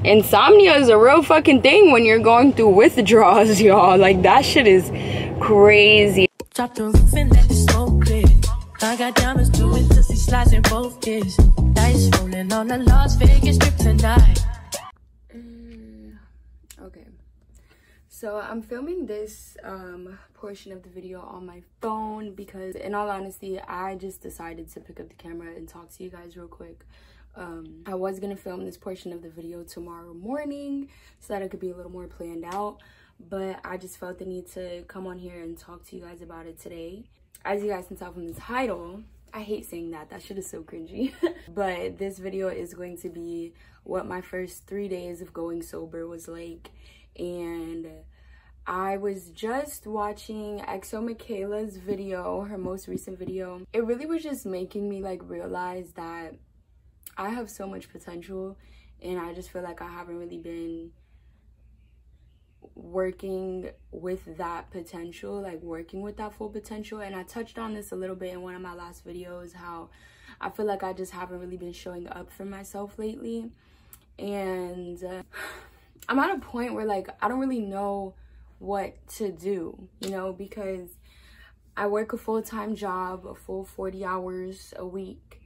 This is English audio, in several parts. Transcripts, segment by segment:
Insomnia is a real fucking thing when you're going through withdrawals, y'all. Like, that shit is crazy. Drop the roof and let the smoke clear. I got diamonds doing pussy slides in both ears. Dice rolling on the Las Vegas strip tonight. Okay, so I'm filming this portion of the video on my phone because, in all honesty, I just decided to pick up the camera and talk to you guys real quick. I was gonna film this portion of the video tomorrow morning so that it could be a little more planned out, but I just felt the need to come on here and talk to you guys about it today. As you guys can tell from the title, I hate saying that shit is so cringy. But this video is going to be what my first 3 days of going sober was like. And I was just watching XO Michaela's video, her most recent video. It really was just making me like realize that I have so much potential, and I just feel like I haven't really been working with that potential, like working with that full potential. And I touched on this a little bit in one of my last videos, how I feel like I just haven't really been showing up for myself lately. And I'm at a point where like I don't really know what to do, you know, because I work a full-time job, a full 40 hours a week.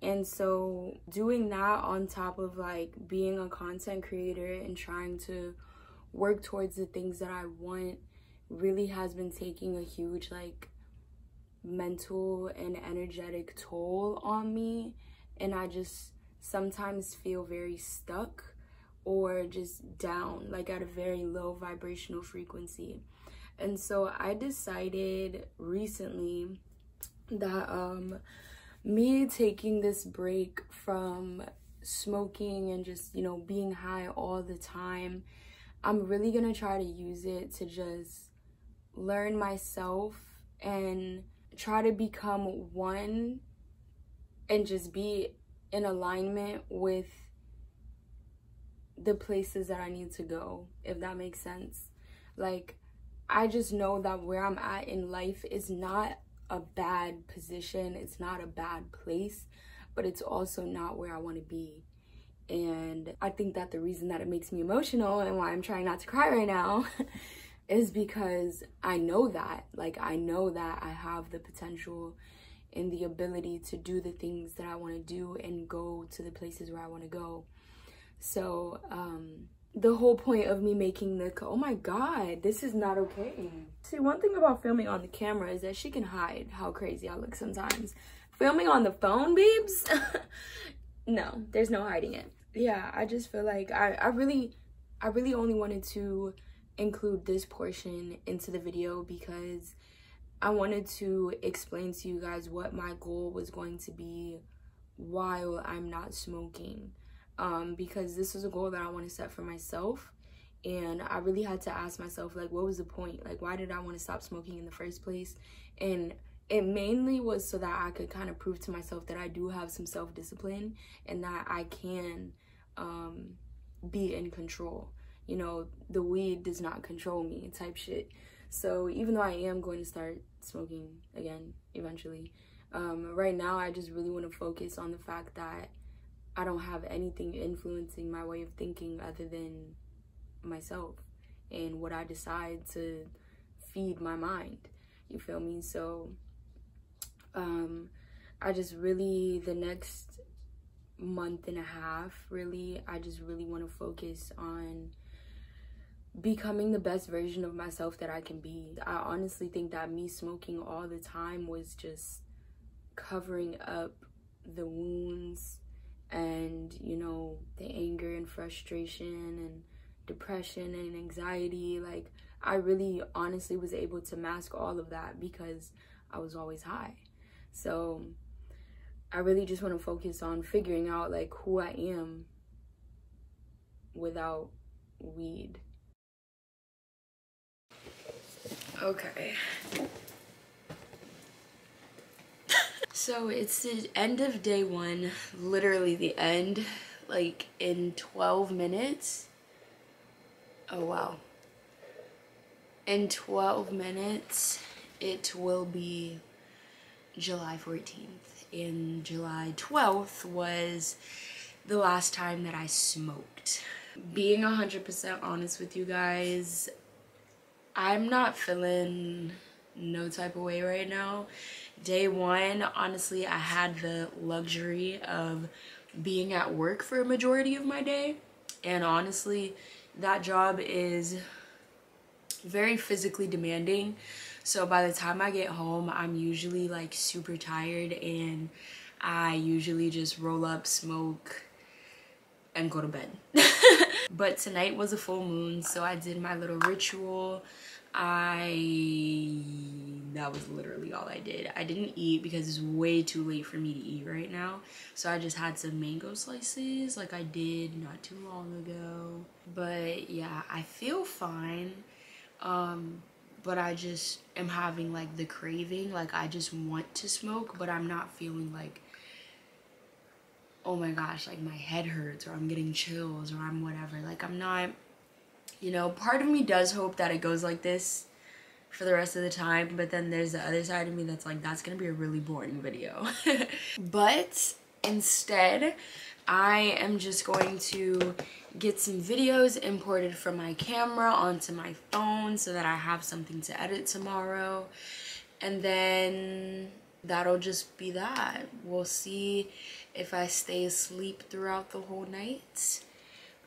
And so doing that on top of like being a content creator and trying to work towards the things that I want really has been taking a huge like mental and energetic toll on me. And I just sometimes feel very stuck or just down, like at a very low vibrational frequency. And so I decided recently that me taking this break from smoking and just, you know, being high all the time, I'm really gonna try to use it to just learn myself and try to become one and just be in alignment with the places that I need to go, if that makes sense. Like, I just know that where I'm at in life is not a bad position, it's not a bad place, but it's also not where I want to be. And I think that the reason that it makes me emotional and why I'm trying not to cry right now is because I know that, like, I know that I have the potential and the ability to do the things that I want to do and go to the places where I want to go. So the whole point of me making the, oh my god, this is not okay. See, one thing about filming on the camera is that she can hide how crazy I look sometimes. Filming on the phone, babes, no, there's no hiding it. Yeah, I just feel like I really only wanted to include this portion into the video because I wanted to explain to you guys what my goal was going to be while I'm not smoking. Because this is a goal that I want to set for myself, and I really had to ask myself, like, what was the point? Like, why did I want to stop smoking in the first place? And it mainly was so that I could kind of prove to myself that I do have some self-discipline and that I can be in control. You know, the weed does not control me type shit. So even though I am going to start smoking again eventually, right now I just really want to focus on the fact that I don't have anything influencing my way of thinking other than myself and what I decide to feed my mind. You feel me? So I just really, the next month and a half, really, I just really want to focus on becoming the best version of myself that I can be. I honestly think that me smoking all the time was just covering up the wounds and, you know, the anger and frustration and depression and anxiety. Like, I really honestly was able to mask all of that because I was always high. So I really just want to focus on figuring out like who I am without weed. Okay. So it's the end of day one, literally the end, like in 12 minutes. Oh wow. In 12 minutes, it will be July 14th. And July 12th was the last time that I smoked. Being 100% honest with you guys, I'm not feeling no type of way right now. Day one, honestly, I had the luxury of being at work for a majority of my day, and honestly, that job is very physically demanding. So by the time I get home, I'm usually like super tired, and I usually just roll up, smoke, and go to bed. But tonight was a full moon, so I did my little ritual. That was literally all I did. I didn't eat because it's way too late for me to eat right now. So I just had some mango slices like I did not too long ago. But yeah, I feel fine. But I just am having like the craving. Like I just want to smoke, but I'm not feeling like, oh my gosh, like my head hurts or I'm getting chills or I'm whatever. Like I'm not, you know, part of me does hope that it goes like this for the rest of the time, but then there's the other side of me that's like, that's gonna be a really boring video. But instead, I am just going to get some videos imported from my camera onto my phone so that I have something to edit tomorrow, and then that'll just be that. We'll see if I stay asleep throughout the whole night.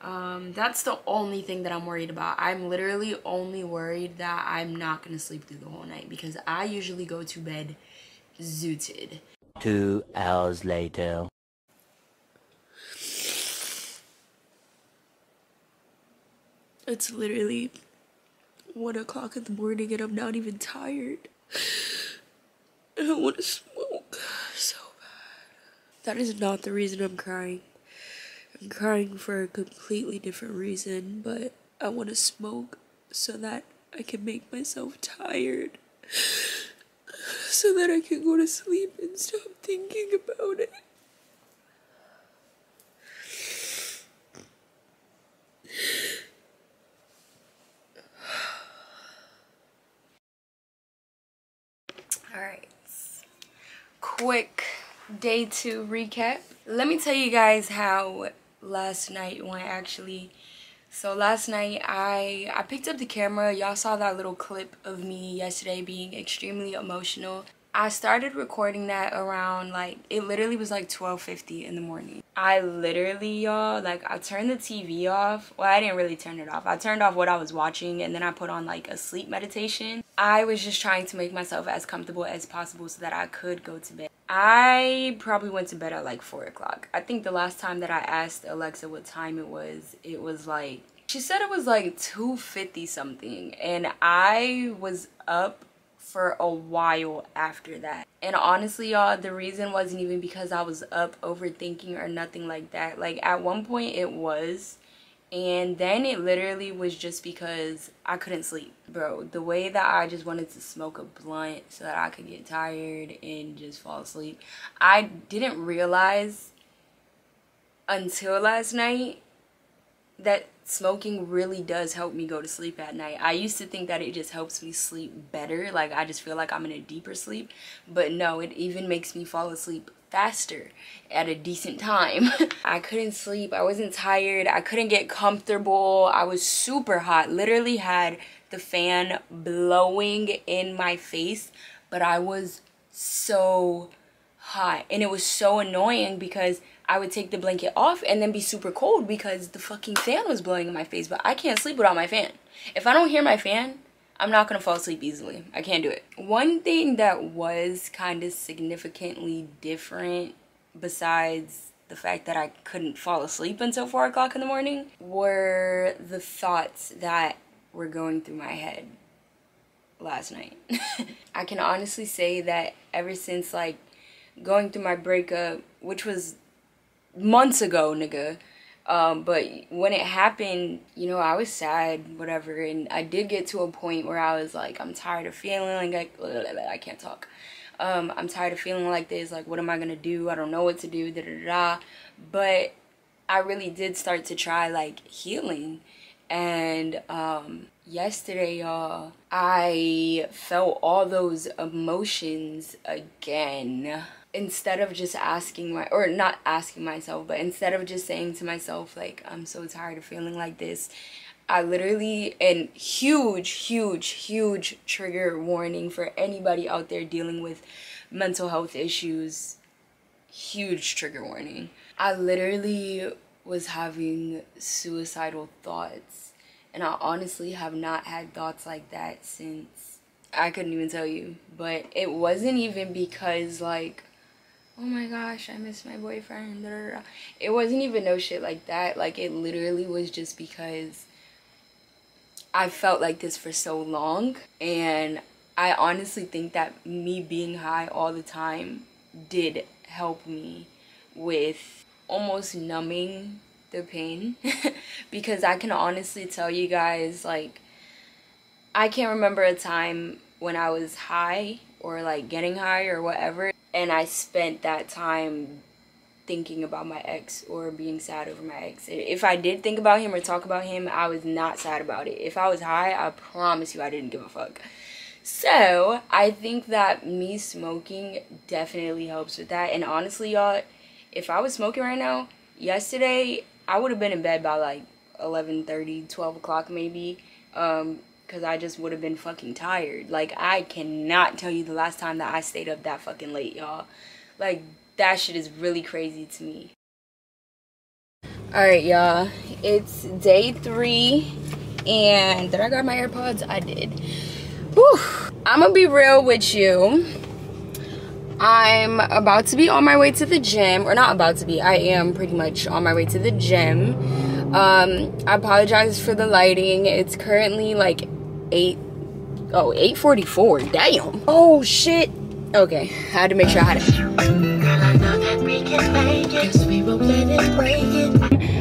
That's the only thing that I'm worried about. I'm literally only worried that I'm not gonna sleep through the whole night, because I usually go to bed zooted. 2 hours later. It's literally 1 o'clock in the morning and I'm not even tired. I want to smoke so bad. That is not the reason I'm crying. I'm crying for a completely different reason, but I want to smoke so that I can make myself tired. So that I can go to sleep and stop thinking about it. Alright, quick day 2 recap. Let me tell you guys how last night went actually. So last night I picked up the camera. Y'all saw that little clip of me yesterday being extremely emotional. I started recording that around like, it literally was like 12:50 in the morning. I literally, y'all, like I turned the TV off. Well, I didn't really turn it off. I turned off what I was watching and then I put on like a sleep meditation. I was just trying to make myself as comfortable as possible so that I could go to bed. I probably went to bed at like 4 o'clock. I think the last time that I asked Alexa what time it was like, she said it was like 2:50 something, and I was up for a while after that. And honestly, y'all, the reason wasn't even because I was up overthinking or nothing like that. Like at one point it was, and then it literally was just because I couldn't sleep. Bro, the way that I just wanted to smoke a blunt so that I could get tired and just fall asleep. I didn't realize until last night that smoking really does help me go to sleep at night. I used to think that it just helps me sleep better, like I just feel like I'm in a deeper sleep, but no, it even makes me fall asleep faster at a decent time. I couldn't sleep, I wasn't tired, I couldn't get comfortable, I was super hot, literally had the fan blowing in my face, but I was so hot, and it was so annoying because I would take the blanket off and then be super cold because the fucking fan was blowing in my face. But I can't sleep without my fan. If I don't hear my fan, I'm not gonna fall asleep easily. I can't do it. One thing that was kind of significantly different, besides the fact that I couldn't fall asleep until 4 o'clock in the morning, were the thoughts that were going through my head last night. I can honestly say that ever since like going through my breakup, which was months ago, nigga, but when it happened, you know, I was sad, whatever, and I did get to a point where I was like, I'm tired of feeling like I can't talk. I'm tired of feeling like this, like what am I gonna do? I don't know what to do, da da da. But I really did start to try like healing, And yesterday, y'all, I felt all those emotions again. Instead of just not asking myself, but instead of just saying to myself, like, I'm so tired of feeling like this, I literally, and huge trigger warning for anybody out there dealing with mental health issues, huge trigger warning. I literally was having suicidal thoughts, and I honestly have not had thoughts like that since, I couldn't even tell you. But it wasn't even because, like, oh my gosh, I miss my boyfriend, da, da, da. It wasn't even no shit like that. Like, it literally was just because I felt like this for so long, and I honestly think that me being high all the time did help me with almost numbing the pain. Because I can honestly tell you guys, like, I can't remember a time when I was high or like getting high or whatever and I spent that time thinking about my ex or being sad over my ex. If I did think about him or talk about him, I was not sad about it. If I was high, I promise you I didn't give a fuck. So I think that me smoking definitely helps with that. And honestly, y'all, if I was smoking right now, yesterday I would have been in bed by like 11:30, 12 o'clock maybe, because I just would have been fucking tired. Like, I cannot tell you the last time that I stayed up that fucking late, y'all. Like, that shit is really crazy to me. Alright, y'all, it's day 3, and did I grab my AirPods? I did. Whew. I'm gonna be real with you. I'm about to be on my way to the gym, or not about to be, I am pretty much on my way to the gym. I apologize for the lighting. It's currently like 8:44, damn. Oh shit. Okay, I had to make sure I had it.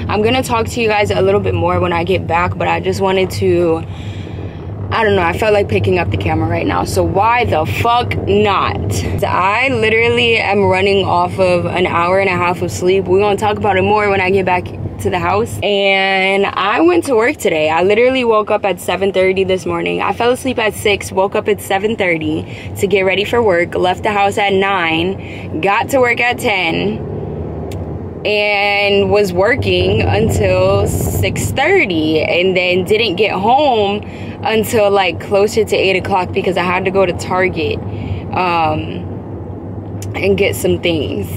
I'm gonna talk to you guys a little bit more when I get back, but I just wanted to, I don't know, I felt like picking up the camera right now, so why the fuck not? I literally am running off of an hour and a half of sleep. We're gonna talk about it more when I get back to the house. And I went to work today. I literally woke up at 7:30 this morning. I fell asleep at 6, woke up at 7:30 to get ready for work, left the house at 9, got to work at 10, and was working until 6:30, and then didn't get home until like closer to 8 o'clock because I had to go to Target and get some things.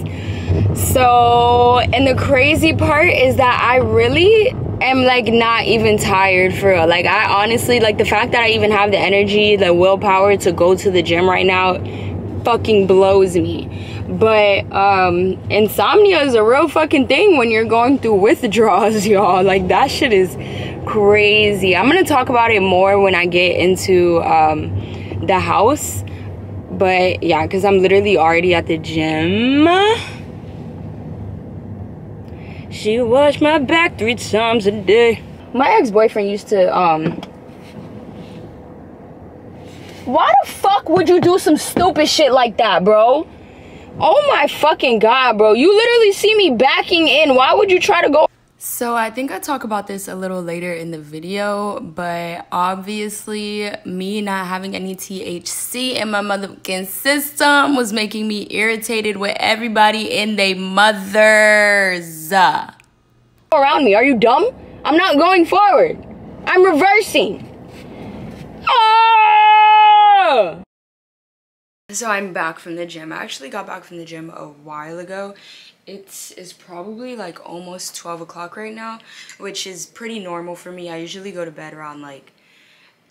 So, and the crazy part is that I really am like not even tired for real. Like, I honestly, like, the fact that I even have the energy, the willpower to go to the gym right now fucking blows me. But insomnia is a real fucking thing when you're going through withdrawals, y'all. Like, that shit is crazy. I'm gonna talk about it more when I get into the house. But yeah, because I'm literally already at the gym. She washed my back 3 times a day. My ex-boyfriend used to, why the fuck would you do some stupid shit like that, bro? Oh my fucking God, bro. You literally see me backing in. Why would you try to go? So I think I'll talk about this a little later in the video, but obviously me not having any THC in my motherfucking system was making me irritated with everybody in they mothers. Around me, are you dumb? I'm not going forward. I'm reversing. Ah! So I'm back from the gym. I actually got back from the gym a while ago. It's probably like almost 12 o'clock right now, which is pretty normal for me. I usually go to bed around like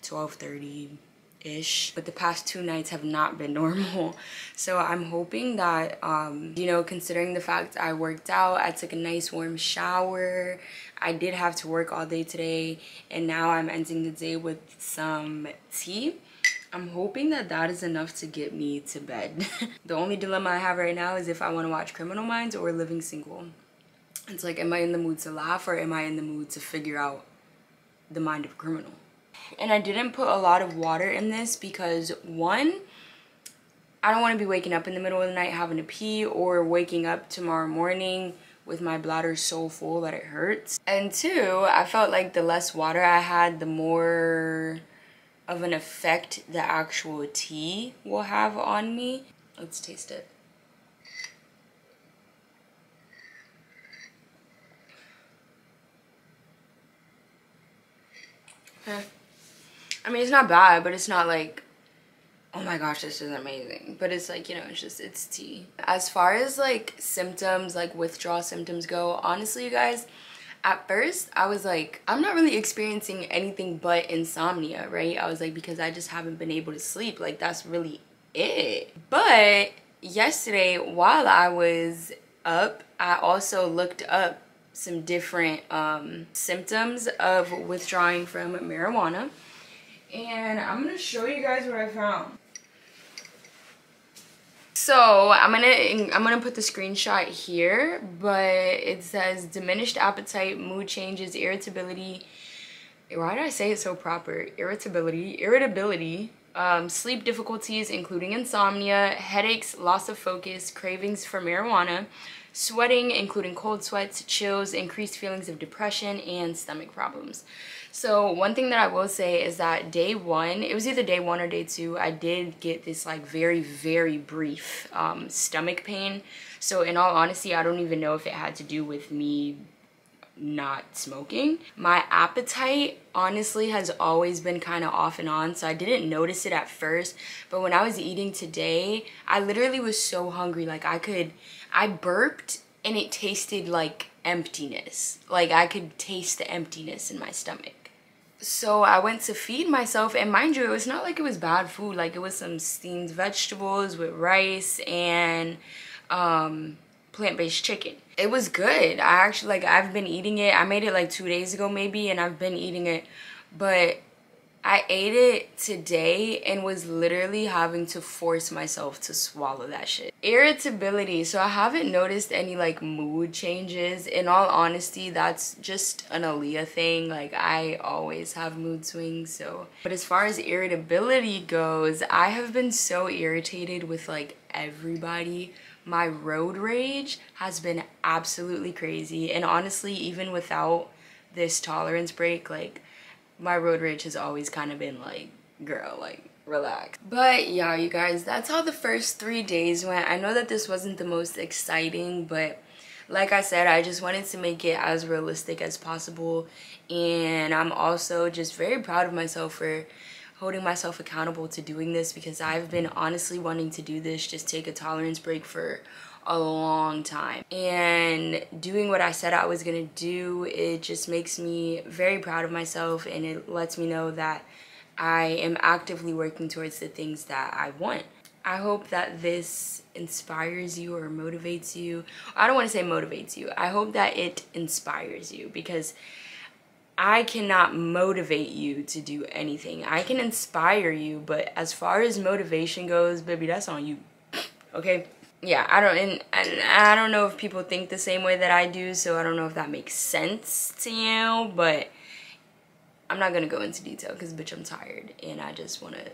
12:30-ish, but the past 2 nights have not been normal. So I'm hoping that, you know, considering the fact I worked out, I took a nice warm shower, I did have to work all day today, and now I'm ending the day with some tea. I'm hoping that that is enough to get me to bed. The only dilemma I have right now is if I want to watch Criminal Minds or Living Single. It's like, am I in the mood to laugh or am I in the mood to figure out the mind of a criminal? And I didn't put a lot of water in this because, one, I don't want to be waking up in the middle of the night having to pee, or waking up tomorrow morning with my bladder so full that it hurts. And 2, I felt like the less water I had, the more of an effect the actual tea will have on me. Let's taste it. I mean, it's not bad, but it's not like, oh my gosh, this is amazing. But it's like, you know, it's tea. As far as like symptoms, like withdrawal symptoms go, honestly, you guys, at first I was like, I'm not really experiencing anything but insomnia, right? I was like, because I just haven't been able to sleep. Like, that's really it. But yesterday, while I was up, I also looked up some different symptoms of withdrawing from marijuana. And I'm gonna show you guys what I found. So I'm gonna put the screenshot here, but it says diminished appetite, mood changes, irritability. Why did I say it so proper? Irritability, sleep difficulties, including insomnia, headaches, loss of focus, cravings for marijuana, sweating, including cold sweats, chills, increased feelings of depression, and stomach problems. So one thing that I will say is that day 1, it was either day 1 or day 2, I did get this like very, very brief stomach pain. So in all honesty, I don't even know if it had to do with me not smoking. My appetite honestly has always been kind of off and on, so I didn't notice it at first. But when I was eating today, I literally was so hungry. Like I burped and it tasted like emptiness. Like I could taste the emptiness in my stomach. So I went to feed myself, and mind you, it was not like it was bad food. Like it was some steamed vegetables with rice and plant-based chicken. It was good. I actually, like, I've been eating it. I made it like 2 days ago maybe, and I've been eating it, but I ate it today and was literally having to force myself to swallow that shit. Irritability. So I haven't noticed any like mood changes. In all honesty, that's just an Aaliyah thing. Like I always have mood swings, so. But as far as irritability goes, I have been so irritated with like everybody. My road rage has been absolutely crazy. And honestly, even without this tolerance break, like my road rage has always kind of been like, girl, like, relax. But yeah, you guys, that's how the first 3 days went. I know that this wasn't the most exciting, but like I said, I just wanted to make it as realistic as possible. And I'm also just very proud of myself for holding myself accountable to doing this, because I've been honestly wanting to do this, just take a tolerance break for a long time. And doing what I said I was gonna do, it just makes me very proud of myself, and it lets me know that I am actively working towards the things that I want. I hope that this inspires you or motivates you. I don't want to say motivates you. I hope that it inspires you, because I cannot motivate you to do anything. I can inspire you, but as far as motivation goes, baby, that's on you. Okay? Yeah, I don't know if people think the same way that I do, so I don't know if that makes sense to you, but I'm not gonna go into detail because bitch, I'm tired and I just want to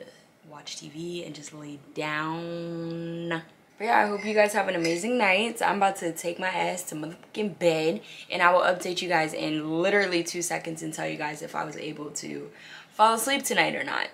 watch TV and just lay down. But yeah, I hope you guys have an amazing night. I'm about to take my ass to motherfucking bed, and I will update you guys in literally 2 seconds and tell you guys if I was able to fall asleep tonight or not.